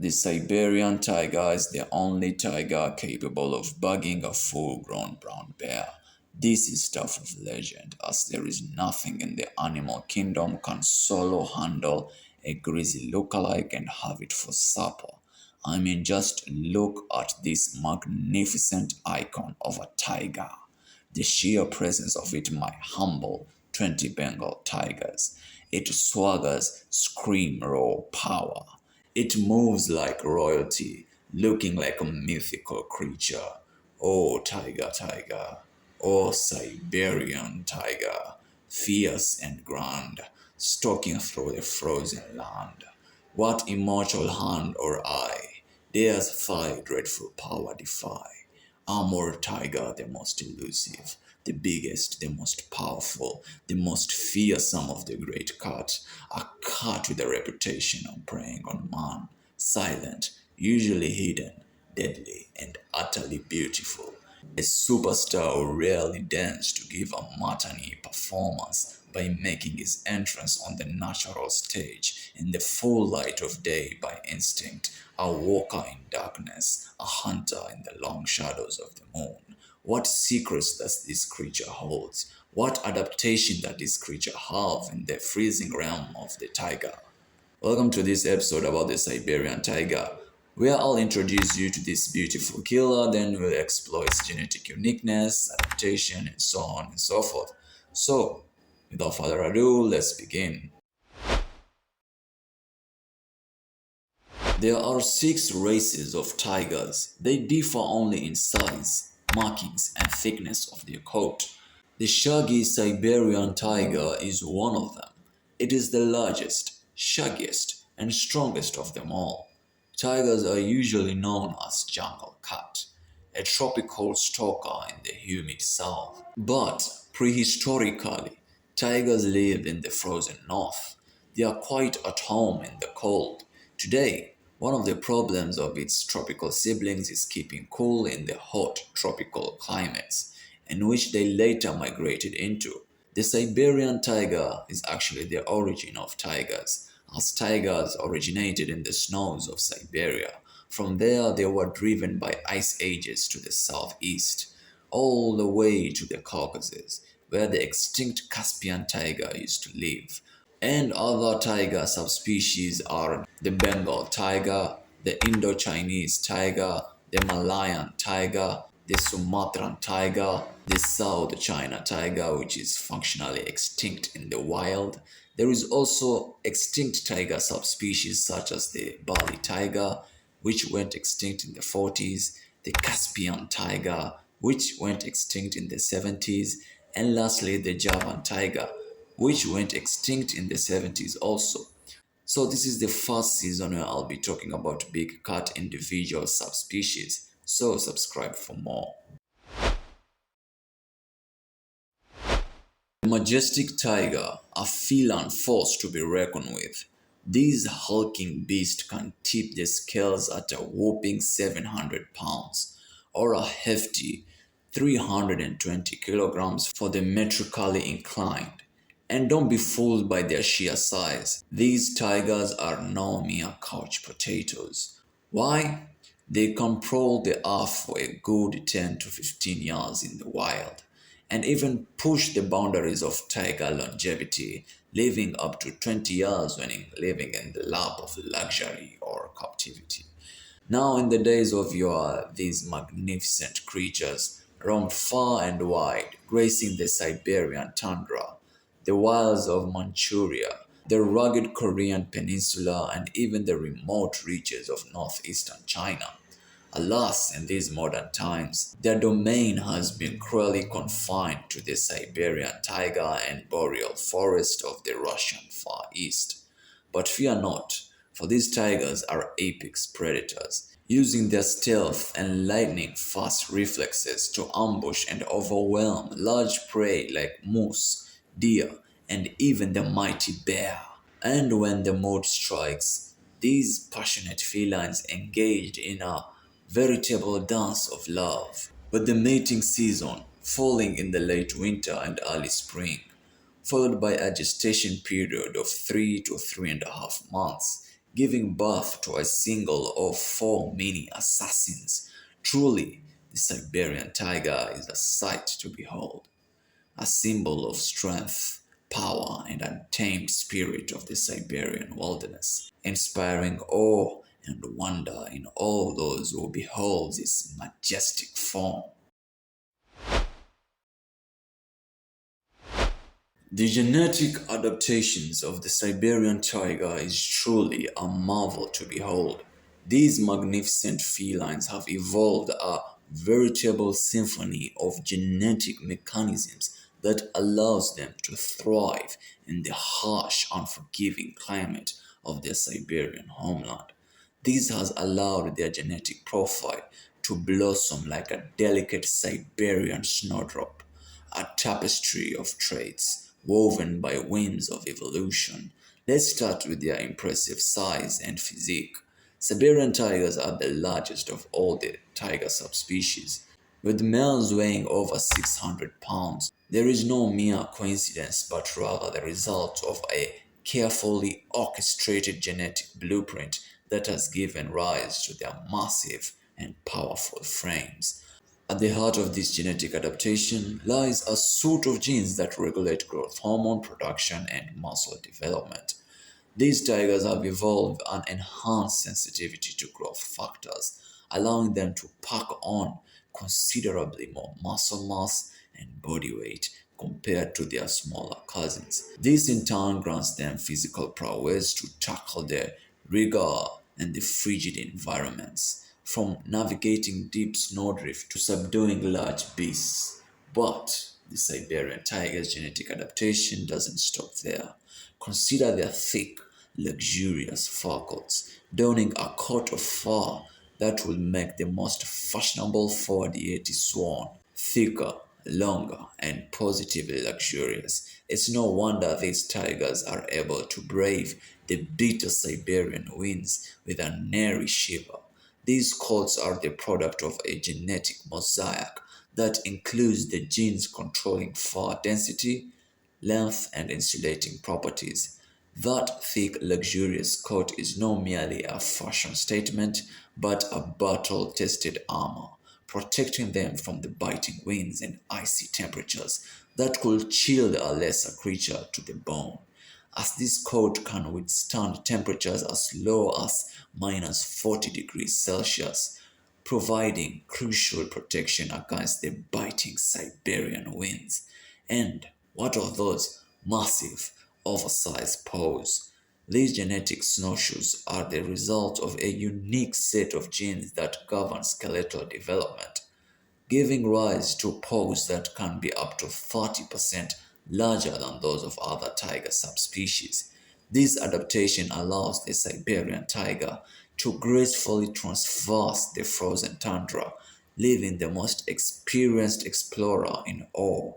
The Siberian tiger is the only tiger capable of bagging a full-grown brown bear. This is stuff of legend, as there is nothing in the animal kingdom can solo handle a grizzly lookalike and have it for supper. I mean, just look at this magnificent icon of a tiger. The sheer presence of it might humble 20 Bengal tigers. It swaggers scream raw power. It moves like royalty, looking like a mythical creature. Oh, tiger, tiger. Oh, Siberian tiger. Fierce and grand, stalking through the frozen land. What immortal hand or eye dares thy dreadful power defy? Amur tiger, the most elusive, the biggest, the most powerful, the most fearsome of the great cat, a cat with a reputation of preying on man, silent, usually hidden, deadly, and utterly beautiful. A superstar who rarely deigns to give a matinee performance by making his entrance on the natural stage in the full light of day by instinct, a walker in darkness, a hunter in the long shadows of the moon. What secrets does this creature hold? What adaptation does this creature have in the freezing realm of the tiger? Welcome to this episode about the Siberian tiger, where I'll introduce you to this beautiful killer, then we'll explore its genetic uniqueness, adaptation, and so on and so forth. So, without further ado, let's begin. There are six races of tigers. They differ only in size, markings, and thickness of their coat. The shaggy Siberian tiger is one of them. It is the largest, shaggiest, and strongest of them all. Tigers are usually known as jungle cat, a tropical stalker in the humid south. But prehistorically, tigers lived in the frozen north. They are quite at home in the cold. Today, one of the problems of its tropical siblings is keeping cool in the hot tropical climates, in which they later migrated into. The Siberian tiger is actually the origin of tigers, as tigers originated in the snows of Siberia. From there, they were driven by ice ages to the southeast, all the way to the Caucasus, where the extinct Caspian tiger used to live. And other tiger subspecies are the Bengal tiger, the Indo-Chinese tiger, the Malayan tiger, the Sumatran tiger, the South China tiger, which is functionally extinct in the wild. There is also extinct tiger subspecies such as the Bali tiger, which went extinct in the 40s, the Caspian tiger, which went extinct in the 70s, and lastly the Javan tiger, which went extinct in the 70s also. So this is the first season where I'll be talking about big cat individual subspecies. So subscribe for more. The majestic tiger, a feline force to be reckoned with. This hulking beast can tip the scales at a whopping 700 pounds, or a hefty 320 kilograms for the metrically inclined. And don't be fooled by their sheer size. These tigers are no mere couch potatoes. Why? They can prowl the earth for a good 10 to 15 years in the wild, and even push the boundaries of tiger longevity, living up to 20 years when living in the lap of luxury or captivity. Now, in the days of yore, these magnificent creatures roamed far and wide, gracing the Siberian tundra, the wilds of Manchuria, the rugged Korean peninsula, and even the remote reaches of northeastern China. Alas, in these modern times, their domain has been cruelly confined to the Siberian taiga and boreal forest of the Russian Far East. But fear not, for these tigers are apex predators, using their stealth and lightning-fast reflexes to ambush and overwhelm large prey like moose, deer, and even the mighty bear. And when the mood strikes, these passionate felines engaged in a veritable dance of love. With the mating season falling in the late winter and early spring, followed by a gestation period of 3 to 3.5 months, giving birth to a single or four mini assassins. Truly, the Siberian tiger is a sight to behold, a symbol of strength, power, and untamed spirit of the Siberian wilderness, inspiring awe and wonder in all those who behold its majestic form. The genetic adaptations of the Siberian tiger is truly a marvel to behold. These magnificent felines have evolved a veritable symphony of genetic mechanisms that allows them to thrive in the harsh, unforgiving climate of their Siberian homeland. This has allowed their genetic profile to blossom like a delicate Siberian snowdrop, a tapestry of traits woven by winds of evolution. Let's start with their impressive size and physique. Siberian tigers are the largest of all the tiger subspecies, with males weighing over 600 pounds. There is no mere coincidence, but rather the result of a carefully orchestrated genetic blueprint that has given rise to their massive and powerful frames. At the heart of this genetic adaptation lies a suite of genes that regulate growth hormone production and muscle development. These tigers have evolved an enhanced sensitivity to growth factors, allowing them to pack on considerably more muscle mass and body weight compared to their smaller cousins. This in turn grants them physical prowess to tackle the rigor and the frigid environments, from navigating deep snowdrift to subduing large beasts. But the Siberian tiger's genetic adaptation doesn't stop there. Consider their thick, luxurious fur coats, donning a coat of fur that will make the most fashionable 4D80 swan thicker, longer, and positively luxurious. It's no wonder these tigers are able to brave the bitter Siberian winds with an airy shiver. These coats are the product of a genetic mosaic that includes the genes controlling fur density, length, and insulating properties. That thick, luxurious coat is not merely a fashion statement, but a battle tested armor, protecting them from the biting winds and icy temperatures that could chill a lesser creature to the bone, as this coat can withstand temperatures as low as minus 40 degrees Celsius, providing crucial protection against the biting Siberian winds. And what of those massive, oversized paws? These genetic snowshoes are the result of a unique set of genes that govern skeletal development, giving rise to paws that can be up to 40% larger than those of other tiger subspecies. This adaptation allows the Siberian tiger to gracefully traverse the frozen tundra, leaving the most experienced explorer in awe.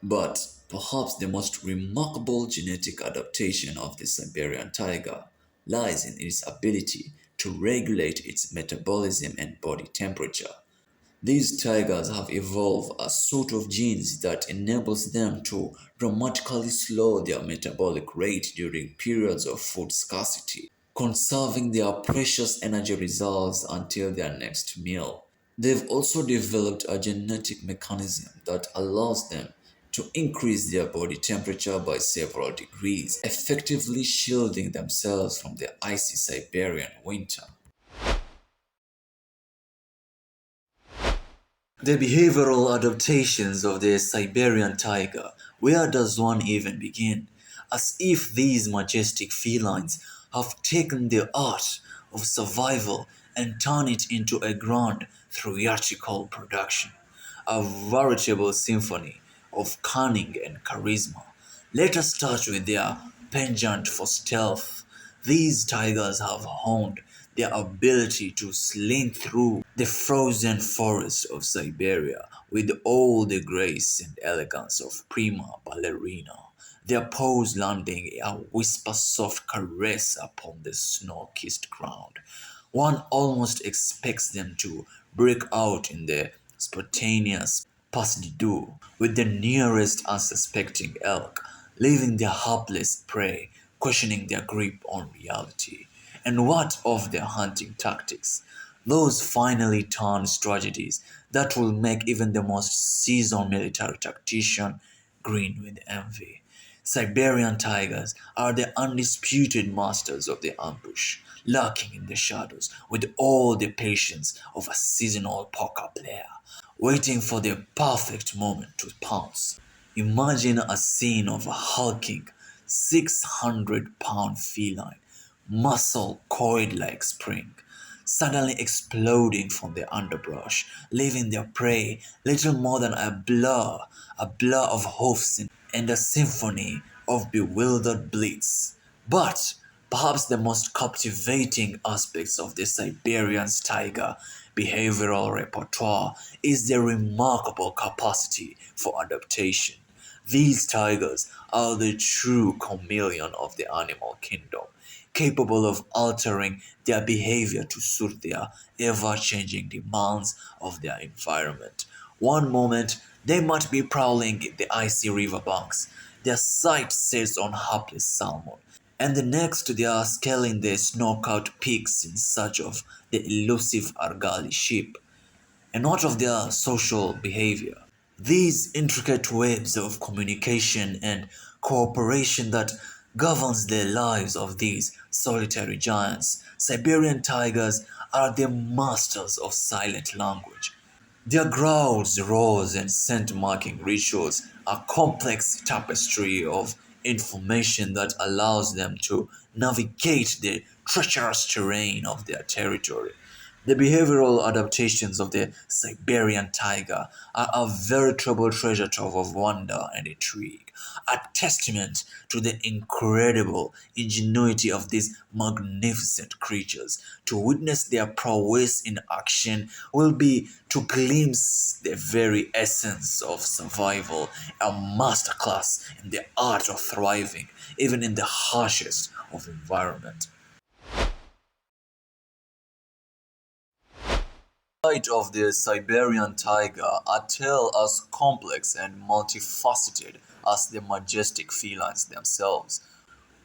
But perhaps the most remarkable genetic adaptation of the Siberian tiger lies in its ability to regulate its metabolism and body temperature. These tigers have evolved a suite of genes that enables them to dramatically slow their metabolic rate during periods of food scarcity, conserving their precious energy reserves until their next meal. They've also developed a genetic mechanism that allows them to increase their body temperature by several degrees, effectively shielding themselves from the icy Siberian winter. The behavioral adaptations of the Siberian tiger. Where does one even begin? As if these majestic felines have taken the art of survival and turned it into a grand theatrical production, a veritable symphony of cunning and charisma. Let us start with their penchant for stealth. These tigers have honed their ability to slink through the frozen forests of Siberia with all the grace and elegance of prima ballerina, their paws landing a whisper soft caress upon the snow-kissed ground. One almost expects them to break out in the spontaneous pas de deux with the nearest unsuspecting elk, leaving their helpless prey questioning their grip on reality. And what of their hunting tactics? Those finely turned strategies that will make even the most seasoned military tactician grin with envy. Siberian tigers are the undisputed masters of the ambush, lurking in the shadows with all the patience of a seasonal poker player, waiting for the perfect moment to pounce. Imagine a scene of a hulking 600-pound feline, muscle coiled like spring, suddenly exploding from the underbrush, leaving their prey little more than a blur of hoofs and a symphony of bewildered bleats. But perhaps the most captivating aspects of the Siberian's tiger behavioral repertoire is their remarkable capacity for adaptation. These tigers are the true chameleon of the animal kingdom, capable of altering their behavior to suit their ever changing demands of their environment. One moment, they might be prowling in the icy riverbanks, their sight set on hapless salmon, and the next they are scaling the snow-capped peaks in search of the elusive argali sheep. And what of their social behavior? These intricate webs of communication and cooperation that governs the lives of these solitary giants, Siberian tigers are the masters of silent language. Their growls, roars, and scent marking rituals are complex tapestry of information that allows them to navigate the treacherous terrain of their territory. The behavioral adaptations of the Siberian tiger are a veritable treasure trove of wonder and intrigue, a testament to the incredible ingenuity of these magnificent creatures. To witness their prowess in action will be to glimpse the very essence of survival, a masterclass in the art of thriving, even in the harshest of environment. Sight of the Siberian tiger, a tale as complex and multifaceted as the majestic felines themselves.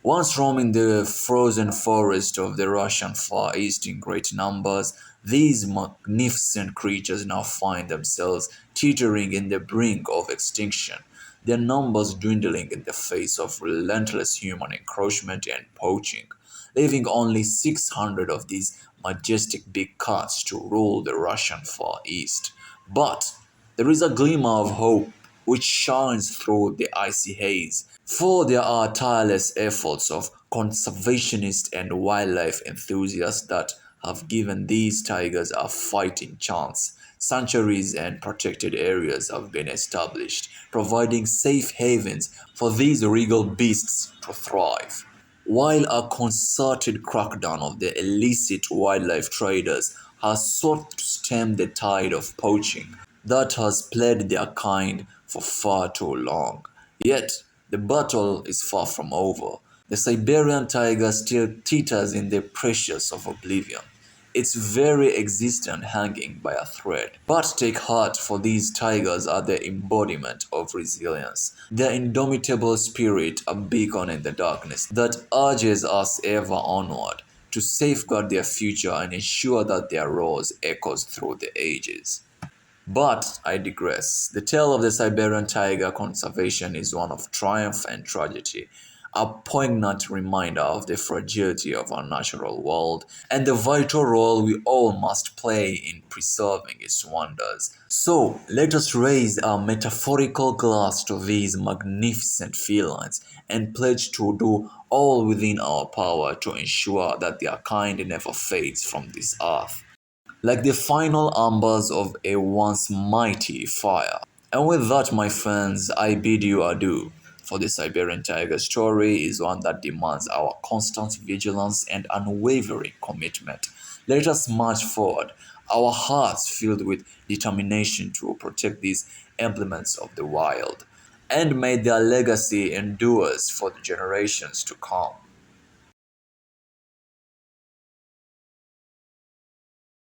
Once roaming the frozen forest of the Russian Far East in great numbers, these magnificent creatures now find themselves teetering in the brink of extinction, their numbers dwindling in the face of relentless human encroachment and poaching, leaving only 600 of these majestic big cats to rule the Russian Far East. But there is a glimmer of hope which shines through the icy haze, for there are tireless efforts of conservationists and wildlife enthusiasts that have given these tigers a fighting chance. Sanctuaries and protected areas have been established, providing safe havens for these regal beasts to thrive. While a concerted crackdown of the illicit wildlife traders has sought to stem the tide of poaching that has plagued their kind for far too long. Yet, the battle is far from over. The Siberian tiger still teeters in the pressures of oblivion, its very existence hanging by a thread. But take heart, for these tigers are the embodiment of resilience, their indomitable spirit a beacon in the darkness that urges us ever onward to safeguard their future and ensure that their roars echoes through the ages. But I digress. The tale of the Siberian tiger conservation is one of triumph and tragedy, a poignant reminder of the fragility of our natural world and the vital role we all must play in preserving its wonders. So, let us raise our metaphorical glass to these magnificent felines and pledge to do all within our power to ensure that their kind never fades from this earth like the final embers of a once mighty fire. And with that, my friends, I bid you adieu. For the Siberian tiger story is one that demands our constant vigilance and unwavering commitment. Let us march forward, our hearts filled with determination to protect these emblems of the wild. And may their legacy endures for the generations to come.